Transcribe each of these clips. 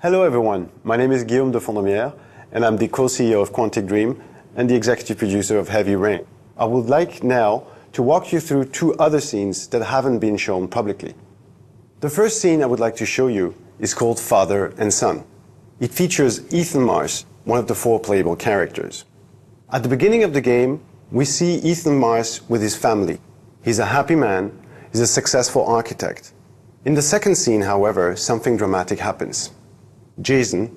Hello everyone, my name is Guillaume de Fondaumière and I'm the co-CEO of Quantic Dream and the executive producer of Heavy Rain. I would like now to walk you through two other scenes that haven't been shown publicly. The first scene I would like to show you is called Father and Son. It features Ethan Mars, one of the four playable characters. At the beginning of the game, we see Ethan Mars with his family. He's a happy man, he's a successful architect. In the second scene, however, something dramatic happens. Jason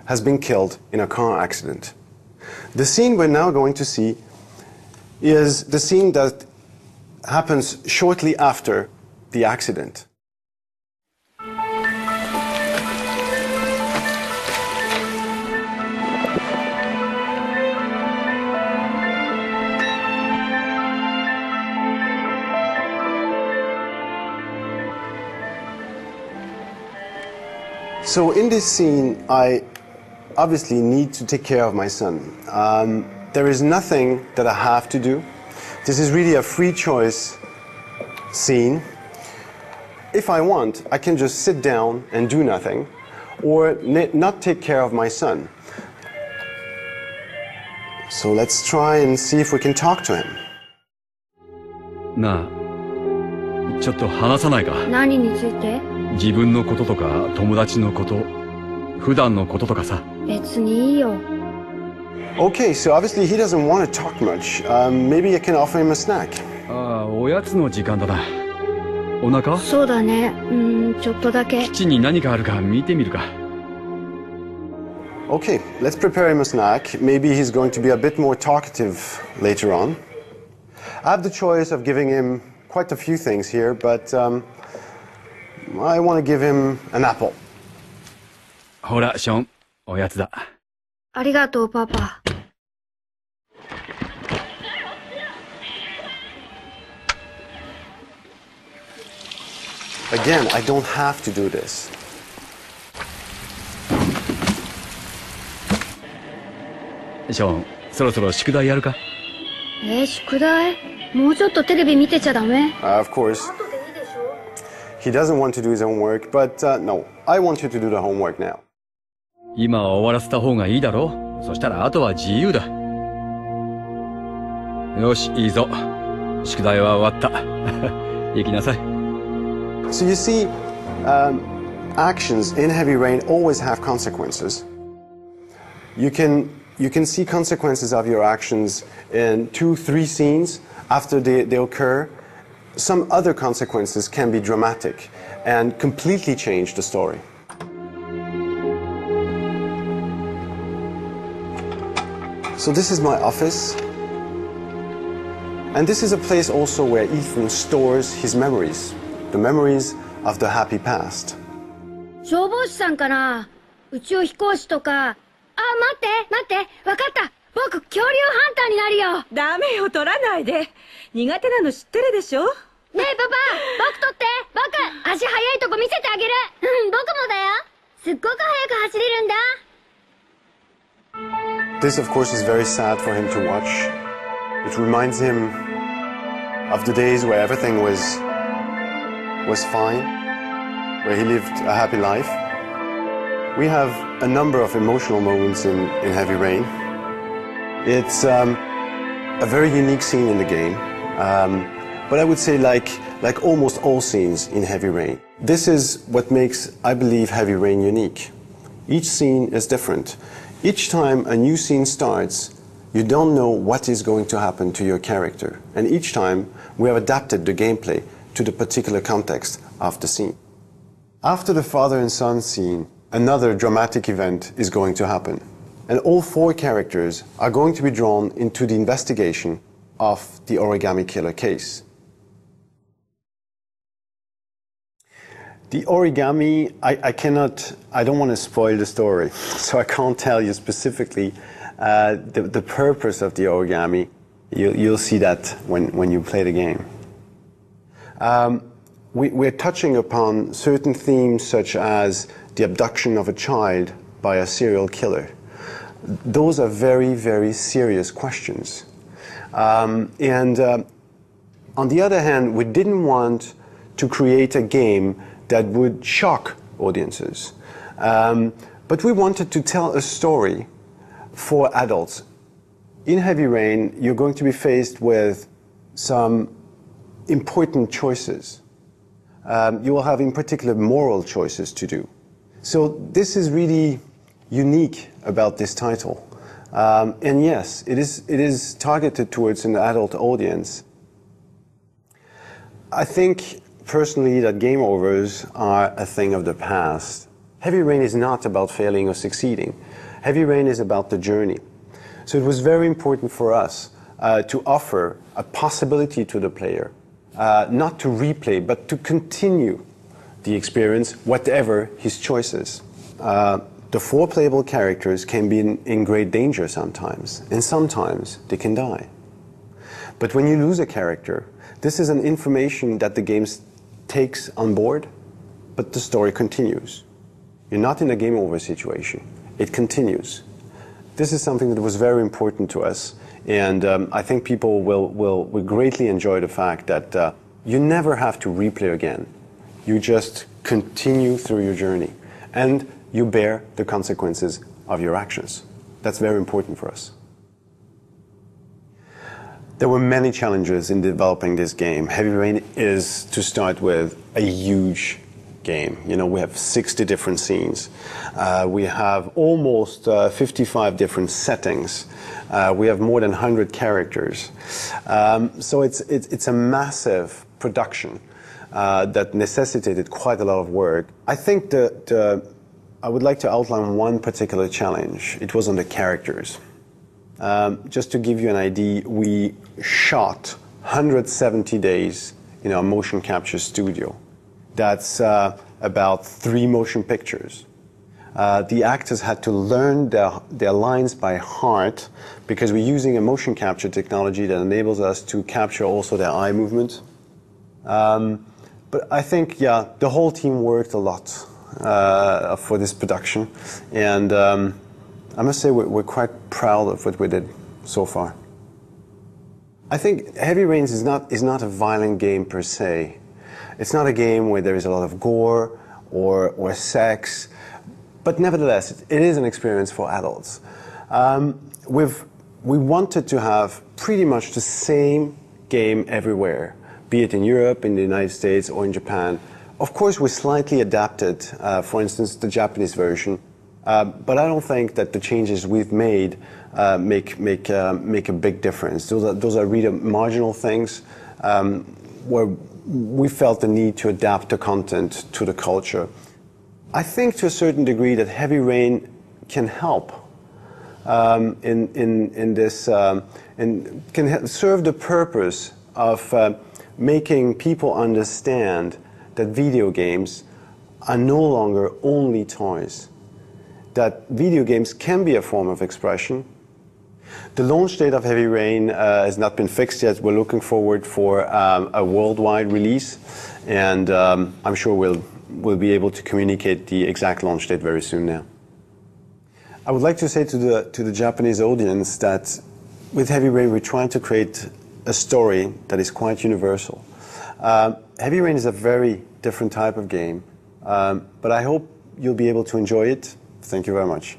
has been killed in a car accident. The scene we're now going to see is the scene that happens shortly after the accident. So in this scene, I obviously need to take care of my son. There is nothing that I have to do. This is really a free choice scene. If I want, I can just sit down and do nothing, or not take care of my son. So let's try and see if we can talk to him. なあ、ちょっと話さないか。何について？自分のこととか友達のこと、普段のこととかさ。別にいいよ。Okay, so obviously he doesn't want to talk much. Maybe I can offer him a snack. ああ、おやつの時間だな。お腹？そうだね。ちょっとだけ。キッチンに何かあるか見てみるか。Okay, let's prepare him a snack. Maybe he's going to be a bit more talkative later on. I have the choice of giving him quite a few things here, but I want to give him an apple. ほら、ショーン、おやつだ。ありがとう、パパ。Again, I don't have to do this. ショーン、そろそろ宿題やるか？宿題？もうちょっとテレビ見てちゃダメ？ Of course. He doesn't want to do his homework, but no, I want you to do the homework now. 今は終わらせた方がいいだろう。そしたらあとは自由だ。よし、いいぞ。宿題は終わった。行きなさい。So you see, actions in Heavy Rain always have consequences. You can see consequences of your actions in 2-3 scenes after they occur. Some other consequences can be dramatic and completely change the story. So this is my office. And this is a place also where Ethan stores his memories, the memories of the happy past. 消防士さんかな？宇宙飛行士とか。待って、わかった。僕、恐竜ハンターになるよ。ダメよ、取らないで。苦手なの知ってるでしょ？ねえ、パパ、僕取って。僕、足速いとこ見せてあげる。僕もだよ。すっごく速く走れるんだ。This, of course, is very sad for him to watch. It reminds him of the days where everything was fine, where he lived a happy life. We have a number of emotional moments in Heavy Rain. It's a very unique scene in the game, but I would say like almost all scenes in Heavy Rain. This is what makes, I believe, Heavy Rain unique. Each scene is different. Each time a new scene starts, you don't know what is going to happen to your character. And each time we have adapted the gameplay to the particular context of the scene. After the father and son scene, another dramatic event is going to happen. And all four characters are going to be drawn into the investigation of the origami killer case. The origami, I don't want to spoil the story, so I can't tell you specifically the purpose of the origami. You'll see that when you play the game. We're touching upon certain themes such as the abduction of a child by a serial killer. Those are very, very serious questions. On the other hand, we didn't want to create a game that would shock audiences. But we wanted to tell a story for adults. In Heavy Rain, you're going to be faced with some important choices. You will have, in particular, moral choices to do. So this is really unique about this title. And yes, it is targeted towards an adult audience. I think, personally, that game overs are a thing of the past. Heavy Rain is not about failing or succeeding. Heavy Rain is about the journey. So it was very important for us to offer a possibility to the player, not to replay, but to continue the experience, whatever his choices. The 4 playable characters can be in great danger sometimes, and sometimes they can die. But when you lose a character, this is an information that the game takes on board, but the story continues. You're not in a game over situation. It continues. This is something that was very important to us, and I think people will greatly enjoy the fact that you never have to replay again. You just continue through your journey, and you bear the consequences of your actions. That's very important for us. There were many challenges in developing this game. Heavy Rain is, to start with, a huge game. You know, we have 60 different scenes. We have almost 55 different settings. We have more than 100 characters. So it's a massive production that necessitated quite a lot of work. I think I would like to outline one particular challenge. It was on the characters. Just to give you an idea, we shot 170 days in our motion capture studio. That's about 3 motion pictures. The actors had to learn their lines by heart because we're using a motion capture technology that enables us to capture also their eye movement. But I think, yeah, the whole team worked a lot for this production, and I must say we're quite proud of what we did so far. I think Heavy Rain is not a violent game per se. It's not a game where there is a lot of gore or sex, but nevertheless, it is an experience for adults. We wanted to have pretty much the same game everywhere, be it in Europe, in the United States, or in Japan. Of course, we slightly adapted, for instance, the Japanese version, but I don't think that the changes we've made make a big difference. Those are really marginal things where we felt the need to adapt the content to the culture. I think to a certain degree that Heavy Rain can help in this, and can serve the purpose of making people understand that video games are no longer only toys, that video games can be a form of expression. The launch date of Heavy Rain has not been fixed yet. We're looking forward for a worldwide release, and I'm sure we'll be able to communicate the exact launch date very soon now. I would like to say to the Japanese audience that with Heavy Rain we're trying to create a story that is quite universal. Heavy Rain is a very different type of game, but I hope you'll be able to enjoy it. Thank you very much.